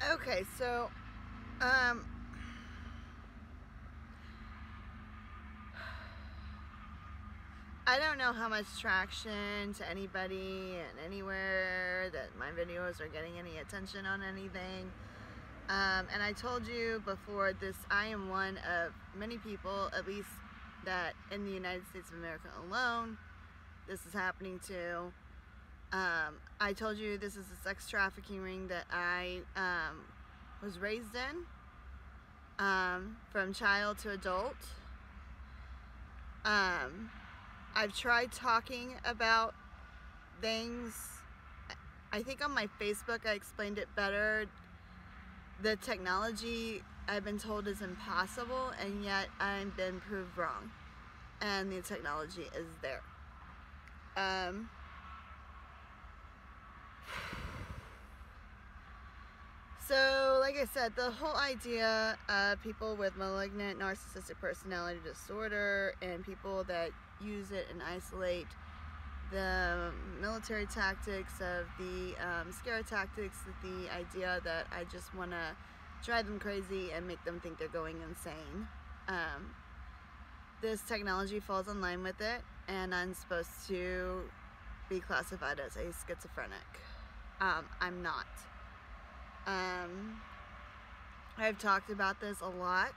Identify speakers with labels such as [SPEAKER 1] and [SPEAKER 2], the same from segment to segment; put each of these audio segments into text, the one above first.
[SPEAKER 1] Okay, so I don't know how much traction to anybody and anywhere that my videos are getting any attention on anything. And I told you before this, I am one of many people, at least that in the United States of America alone, this is happening to. I told you this is a sex trafficking ring that I was raised in, from child to adult. I've tried talking about things. I think on my Facebook I explained it better. The technology I've been told is impossible, and yet I've been proved wrong. And the technology is there. So, like I said, the whole idea of people with malignant narcissistic personality disorder and people that use it and isolate the military tactics of the scare tactics, the idea that I just want to drive them crazy and make them think they're going insane. This technology falls in line with it, and I'm supposed to be classified as a schizophrenic. I'm not. I've talked about this a lot.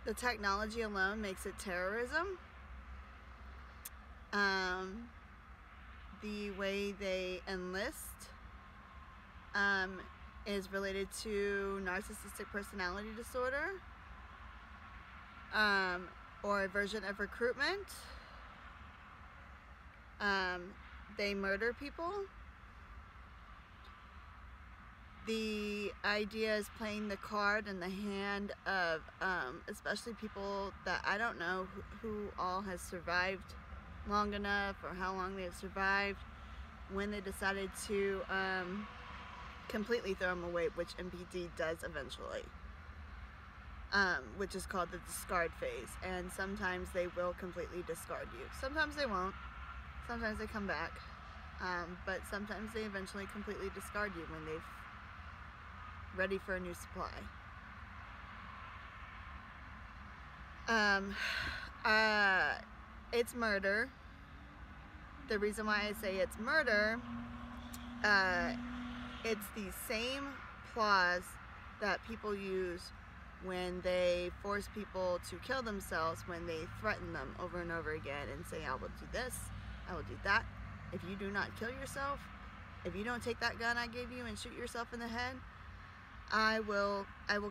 [SPEAKER 1] The technology alone makes it terrorism. The way they enlist is related to narcissistic personality disorder, or a version of recruitment. They murder people. The idea is playing the card in the hand of especially people that I don't know who all has survived long enough, or how long they've survived, when they decided to completely throw them away, which MPD does eventually, which is called the discard phase. And sometimes they will completely discard you. Sometimes they won't. Sometimes they come back. But sometimes they eventually completely discard you when they've ready for a new supply. It's murder. The reason why I say it's murder, it's the same clause that people use when they force people to kill themselves, when they threaten them over and over again and say, I will do this, I will do that. If you do not kill yourself, if you don't take that gun I gave you and shoot yourself in the head, I will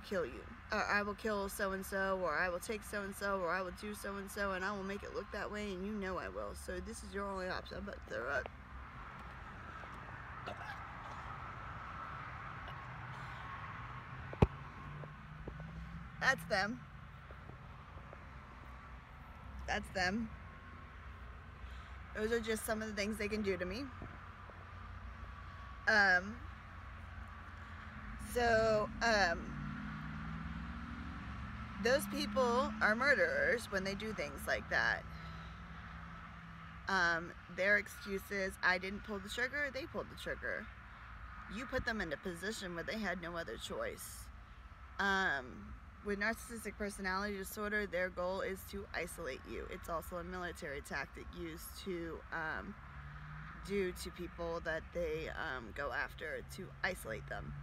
[SPEAKER 1] kill you, or I will kill so-and-so, or I will take so-and-so, or I will do so-and-so, and I will make it look that way, and you know I will. So this is your only option. I'm about to throw up. That's them. That's them. Those are just some of the things they can do to me. Those people are murderers when they do things like that. Their excuse is, I didn't pull the trigger, they pulled the trigger. You put them in a position where they had no other choice. With narcissistic personality disorder, their goal is to isolate you. It's also a military tactic used to do to people that they go after, to isolate them.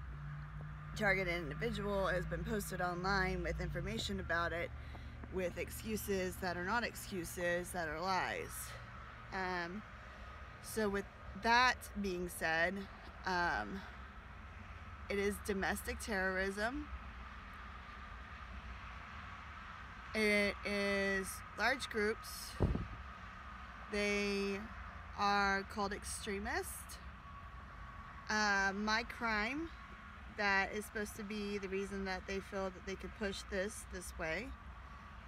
[SPEAKER 1] Targeted individual has been posted online with information about it, with excuses that are not excuses, that are lies. So with that being said, it is domestic terrorism. It is large groups. They are called extremists. My crime, that is supposed to be the reason that they feel that they could push this way,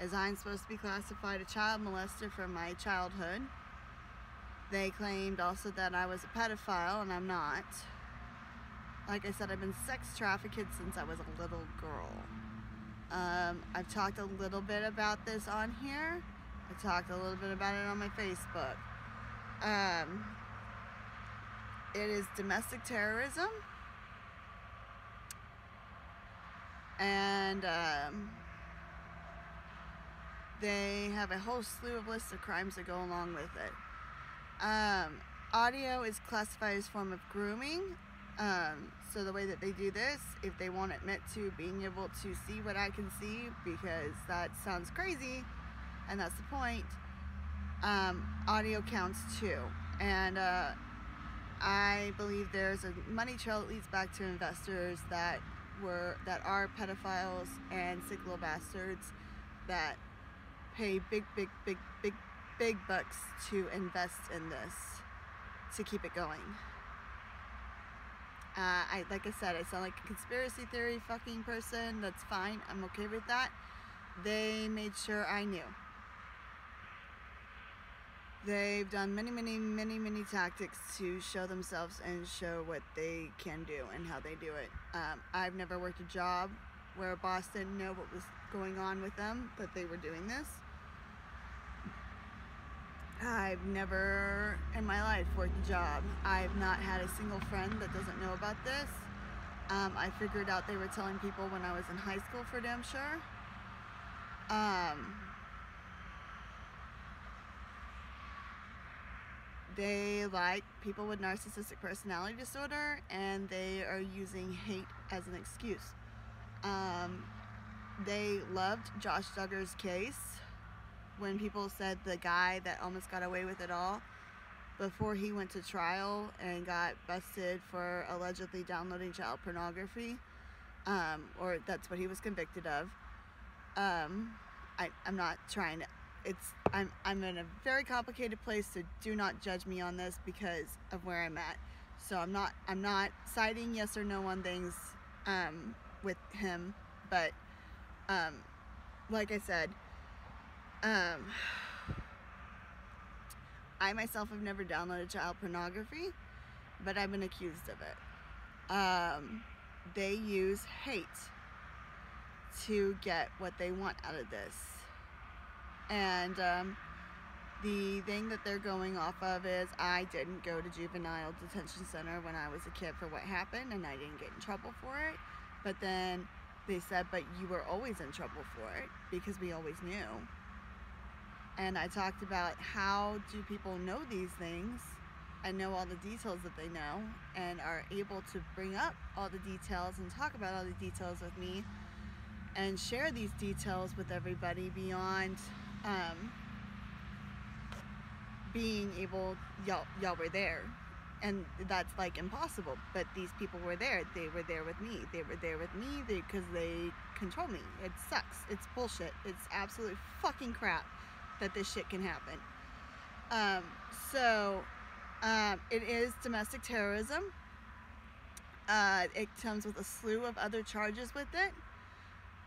[SPEAKER 1] is I'm supposed to be classified a child molester from my childhood. They claimed also that I was a pedophile, and I'm not. Like I said, I've been sex trafficked since I was a little girl. I've talked a little bit about this on here. I talked a little bit about it on my Facebook. It is domestic terrorism, and they have a whole slew of lists of crimes that go along with it. Audio is classified as a form of grooming. So the way that they do this, if they won't admit to being able to see what I can see, because that sounds crazy, and that's the point, audio counts too. And I believe there's a money trail that leads back to investors that are pedophiles and sick little bastards that pay big bucks to invest in this to keep it going. Like I said, I sound like a conspiracy theory fucking person. That's fine. I'm okay with that. They made sure I knew. They've done many tactics to show themselves and show what they can do and how they do it. I've never worked a job where a boss didn't know what was going on with them, that they were doing this. I've never in my life worked a job. I've not had a single friend that doesn't know about this. I figured out they were telling people when I was in high school for damn sure. They like people with narcissistic personality disorder, and they are using hate as an excuse. They loved Josh Duggar's case when people said the guy that almost got away with it all before he went to trial and got busted for allegedly downloading child pornography, or that's what he was convicted of. I'm not trying to, I'm in a very complicated place, so do not judge me on this because of where I'm at. So I'm not citing yes or no on things with him, but like I said, I myself have never downloaded child pornography, but I've been accused of it. They use hate to get what they want out of this. And the thing that they're going off of is I didn't go to juvenile detention center when I was a kid for what happened, and I didn't get in trouble for it. But then they said, but you were always in trouble for it because we always knew. And I talked about how do people know these things and know all the details that they know and are able to bring up all the details and talk about all the details with me and share these details with everybody beyond being able, y'all were there. And that's like impossible, but these people were there. They were there with me. They were there with me because they control me. It sucks. It's bullshit. It's absolute fucking crap that this shit can happen. It is domestic terrorism. It comes with a slew of other charges with it.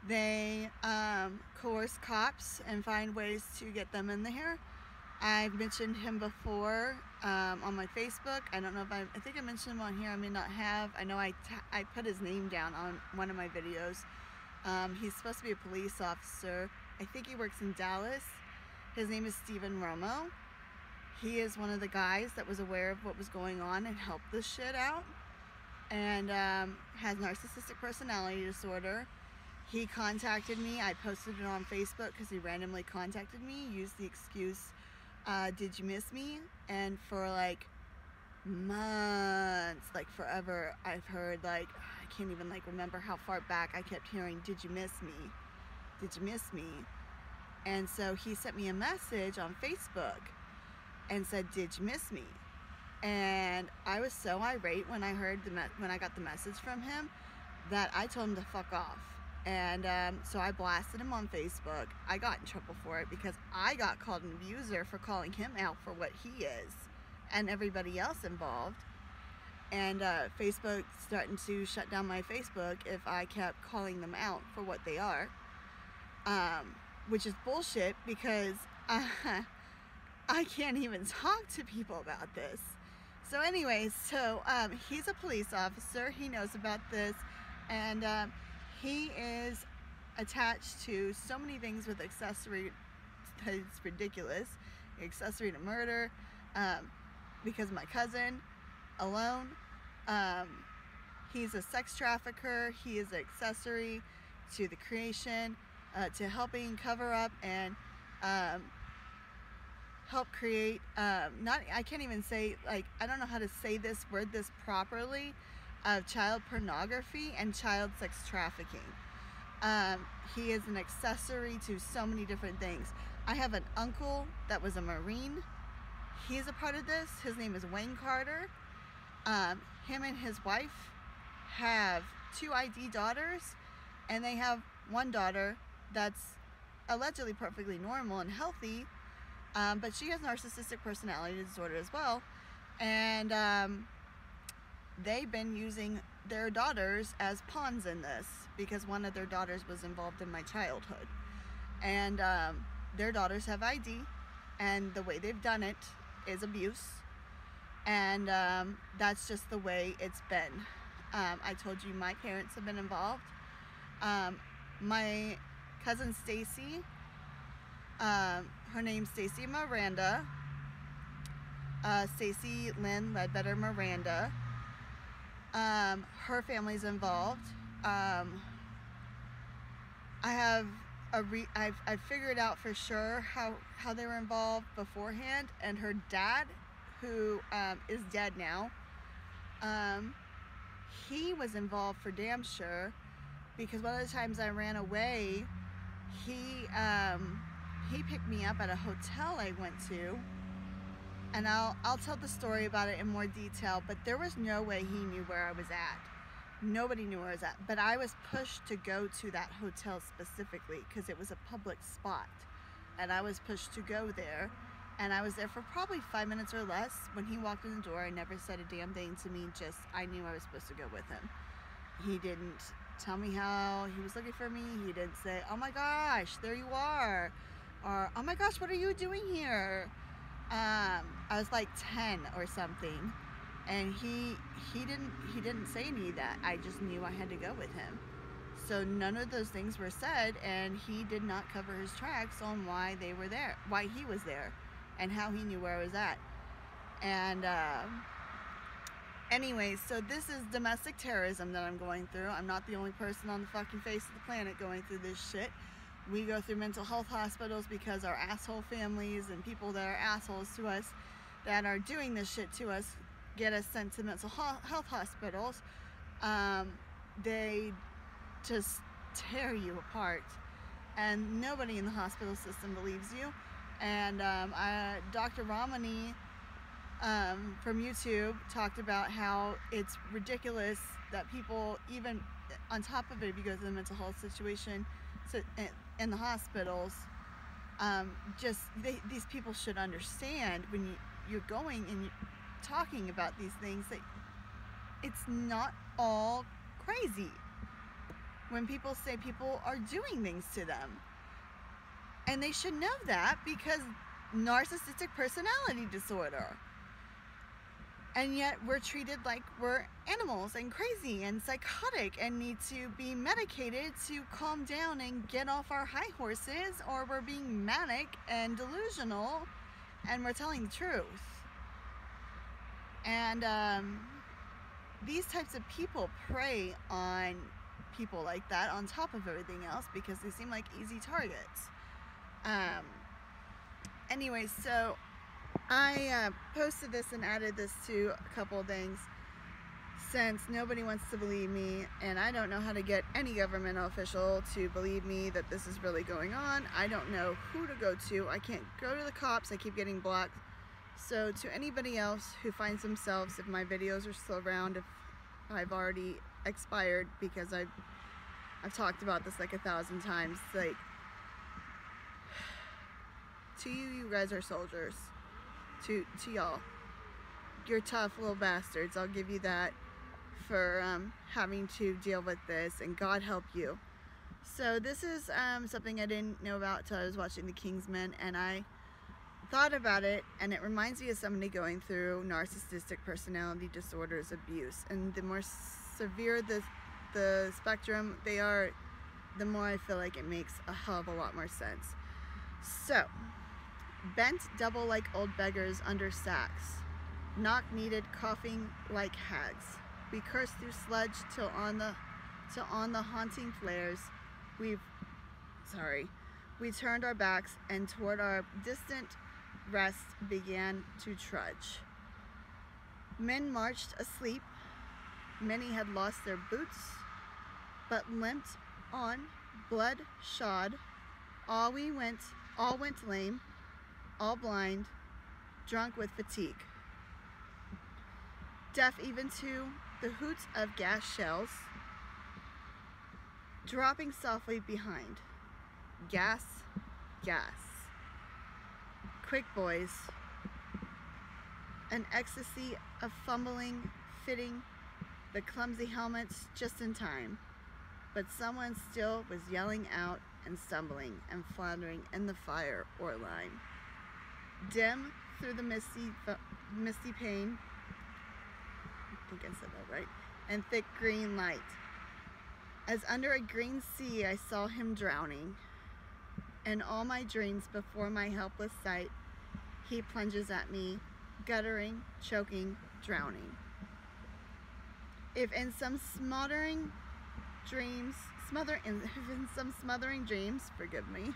[SPEAKER 1] They coerce cops and find ways to get them in there. I've mentioned him before on my Facebook. I don't know if I think I mentioned him on here. I may not have. I know I put his name down on one of my videos. He's supposed to be a police officer. I think he works in Dallas. His name is Stephen Romo. He is one of the guys that was aware of what was going on and helped this shit out. And has narcissistic personality disorder. He contacted me. I posted it on Facebook because he randomly contacted me, used the excuse, did you miss me? And for like months, like forever, I've heard like, I can't even like remember how far back I kept hearing, did you miss me? Did you miss me? And so he sent me a message on Facebook and said, did you miss me? And I was so irate when I heard when I got the message from him that I told him to fuck off. And so I blasted him on Facebook. I got in trouble for it because I got called an abuser for calling him out for what he is and everybody else involved. And Facebook starting to shut down my Facebook if I kept calling them out for what they are, which is bullshit because I can't even talk to people about this. So anyways, he's a police officer. He knows about this, and he is attached to so many things with accessory. It's ridiculous. Accessory to murder, because my cousin, alone. He's a sex trafficker. He is an accessory to the creation, to helping cover up and help create, I can't even say, like, I don't know how to say this properly, of child pornography and child sex trafficking. He is an accessory to so many different things. I have an uncle that was a Marine. He's a part of this. His name is Wayne Carter. Him and his wife have 2 ID daughters, and they have one daughter that's allegedly perfectly normal and healthy, but she has narcissistic personality disorder as well, and they've been using their daughters as pawns in this, because one of their daughters was involved in my childhood, and their daughters have ID, and the way they've done it is abuse, and that's just the way it's been. I told you my parents have been involved. My cousin Stacy, her name's Stacy Miranda, Stacy Lynn Ledbetter Miranda. Her family's involved. I've figured out for sure how they were involved beforehand, and her dad, who is dead now, he was involved for damn sure, because one of the times I ran away, he picked me up at a hotel I went to, and I'll tell the story about it in more detail, but there was no way he knew where I was at. Nobody knew where I was at, but I was pushed to go to that hotel specifically because it was a public spot, and I was pushed to go there, and I was there for probably 5 minutes or less. When he walked in the door, I never said a damn thing to me, just I knew I was supposed to go with him. He didn't tell me how he was looking for me. He didn't say, oh my gosh, there you are, or oh my gosh, what are you doing here? I was like 10 or something, and he didn't say any of that. I just knew I had to go with him. So none of those things were said, and he did not cover his tracks on why they were there, why he was there, and how he knew where I was at. And anyway, so this is domestic terrorism that I'm going through. I'm not the only person on the fucking face of the planet going through this shit. We go through mental health hospitals because our asshole families and people that are assholes to us that are doing this shit to us get us sent to mental health hospitals. They just tear you apart, and nobody in the hospital system believes you. And Dr. Ramani from YouTube talked about how it's ridiculous that people, even on top of it, if you go through the mental health situation in the hospitals, these people should understand when you're going and you're talking about these things that it's not all crazy. When people say people are doing things to them, and they should know that, because narcissistic personality disorder, and yet we're treated like we're animals and crazy and psychotic and need to be medicated to calm down and get off our high horses, or we're being manic and delusional and we're telling the truth. And these types of people prey on people like that on top of everything else because they seem like easy targets. Anyway, so I posted this and added this to a couple of things, since nobody wants to believe me, and I don't know how to get any government official to believe me that this is really going on. I don't know who to go to. I can't go to the cops. I keep getting blocked. So to anybody else who finds themselves, if my videos are still around, if I've already expired, because I've talked about this like 1,000 times, like, to you guys are soldiers. To y'all, you're tough little bastards, I'll give you that, for having to deal with this, and God help you. So this is something I didn't know about till I was watching The Kingsman, and I thought about it, and it reminds me of somebody going through narcissistic personality disorders, abuse, and the more severe the spectrum they are, the more I feel like it makes a hell of a lot more sense. So, bent double like old beggars under sacks. knock-kneaded, coughing like hags. We cursed through sludge till on the haunting flares we turned our backs and toward our distant rest began to trudge. Men marched asleep. Many had lost their boots, but limped on, blood-shod. All went lame, all blind, drunk with fatigue. Deaf even to the hoots of gas shells, dropping softly behind. Gas, gas. Quick, boys. An ecstasy of fumbling, fitting the clumsy helmets just in time. But someone still was yelling out and stumbling and floundering in the fire or line. Dim through the misty pane, I think I said that right, and thick green light. As under a green sea I saw him drowning. In all my dreams before my helpless sight, he plunges at me, guttering, choking, drowning. If in some smothering dreams, forgive me,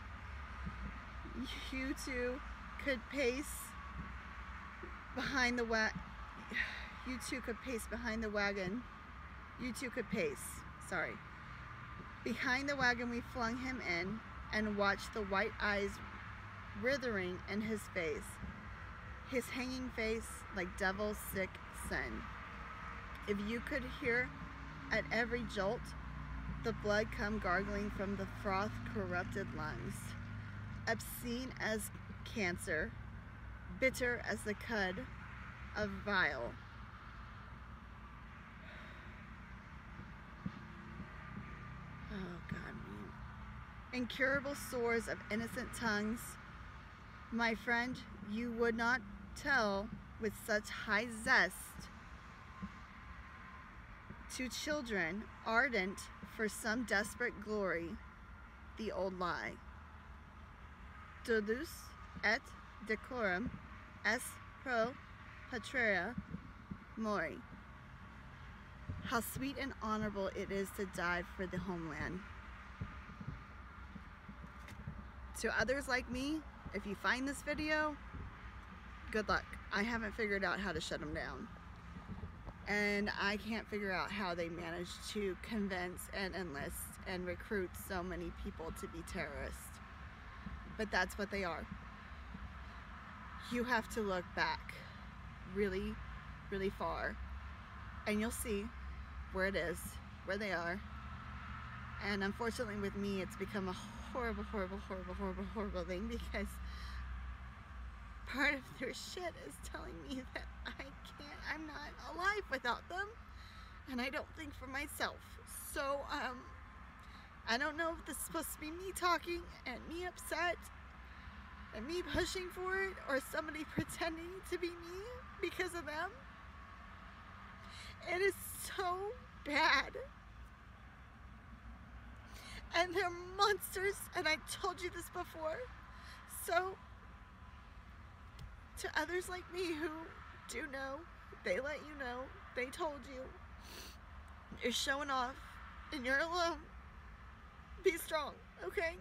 [SPEAKER 1] you two could pace behind the wagon. Behind the wagon we flung him in and watched the white eyes writhing in his face, his hanging face like devil's sick sin. If you could hear at every jolt the blood come gargling from the froth-corrupted lungs, obscene as cancer, bitter as the cud of vile. Oh God, man. Incurable sores of innocent tongues, my friend, you would not tell with such high zest to children ardent for some desperate glory, the old lie. Dolus et decorum est pro patria mori. How sweet and honorable it is to die for the homeland. To others like me, if you find this video, good luck. I haven't figured out how to shut them down. And I can't figure out how they managed to convince and enlist and recruit so many people to be terrorists. But that's what they are. You have to look back really, really far, and you'll see where it is, where they are. And unfortunately with me, it's become a horrible, horrible, horrible, horrible, horrible thing, because part of their shit is telling me that I'm not alive without them, and I don't think for myself. So I don't know if this is supposed to be me talking and me upset and me pushing for it, or somebody pretending to be me because of them. It is so bad, and they're monsters, and I told you this before. So to others like me who do know, they let you know, they told you, you're showing off and you're alone. Be strong, okay?